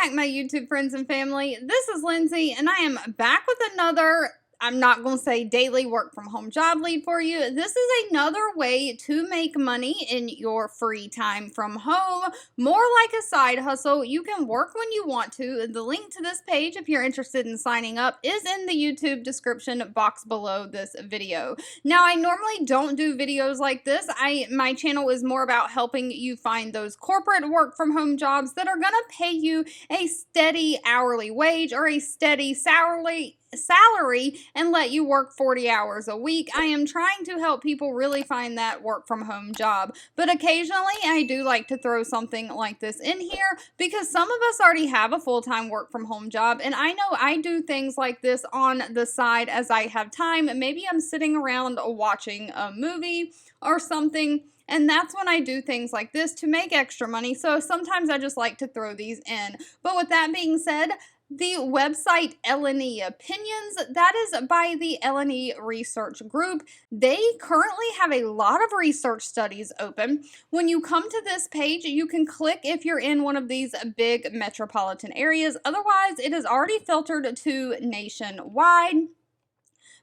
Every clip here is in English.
back, my YouTube friends and family. This is Lindsay, and I am back with another, I'm not going to say daily work from home job lead for you. This is another way to make money in your free time from home, more like a side hustle. You can work when you want to. The link to this page, if you're interested in signing up, is in the YouTube description box below this video. Now, I normally don't do videos like this. My channel is more about helping you find those corporate work from home jobs that are going to pay you a steady hourly wage or a steady salary and let you work 40 hours a week. I am trying to help people really find that work from home job, but occasionally I do like to throw something like this in here because some of us already have a full-time work from home job, and I know I do things like this on the side as I have time. Maybe I'm sitting around watching a movie or something, and that's when I do things like this to make extra money. So sometimes I just like to throw these in. But with that being said, the website L&E Opinions, that is by the L&E Research Group. They currently have a lot of research studies open. When you come to this page, you can click if you're in one of these big metropolitan areas. Otherwise, it is already filtered to nationwide.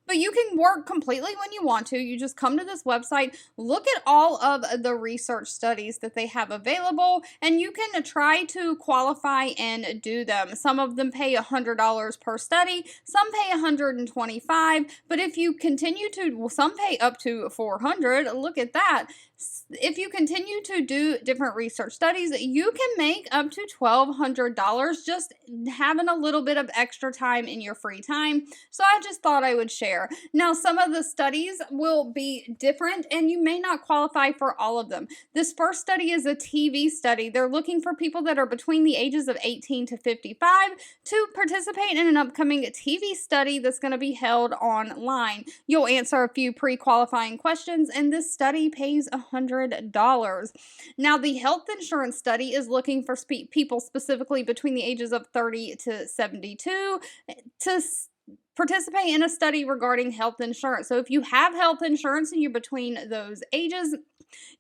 But you can work completely when you want to. You just come to this website, look at all of the research studies that they have available, and you can try to qualify and do them. Some of them pay $100 per study, some pay $125, but if you continue to, well, some pay up to $400. Look at that. If you continue to do different research studies, you can make up to $1,200 just having a little bit of extra time in your free time. So I just thought I would share. Now, some of the studies will be different and you may not qualify for all of them. This first study is a TV study. They're looking for people that are between the ages of 18 to 55 to participate in an upcoming TV study that's going to be held online. You'll answer a few pre-qualifying questions, and this study pays $100. Now, the health insurance study is looking for people specifically between the ages of 30 to 72 to participate in a study regarding health insurance. So if you have health insurance and you're between those ages,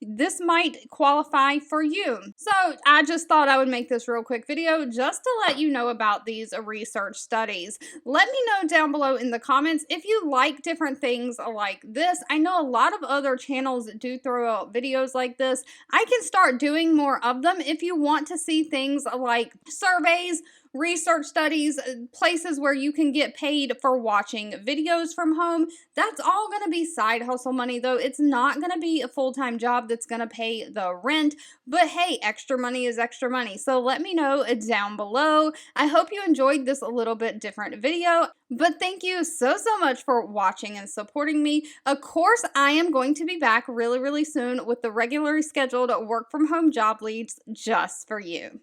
this might qualify for you. So I just thought I would make this real quick video just to let you know about these research studies. Let me know down below in the comments if you like different things like this. I know a lot of other channels do throw out videos like this. I can start doing more of them if you want to see things like surveys, research studies, places where you can get paid for watching videos from home. That's all going to be side hustle money, though. It's not going to be a full-time job that's going to pay the rent. But hey, extra money is extra money. So let me know down below. I hope you enjoyed this a little bit different video. But thank you so much for watching and supporting me. Of course, I am going to be back really soon with the regularly scheduled work from home job leads just for you.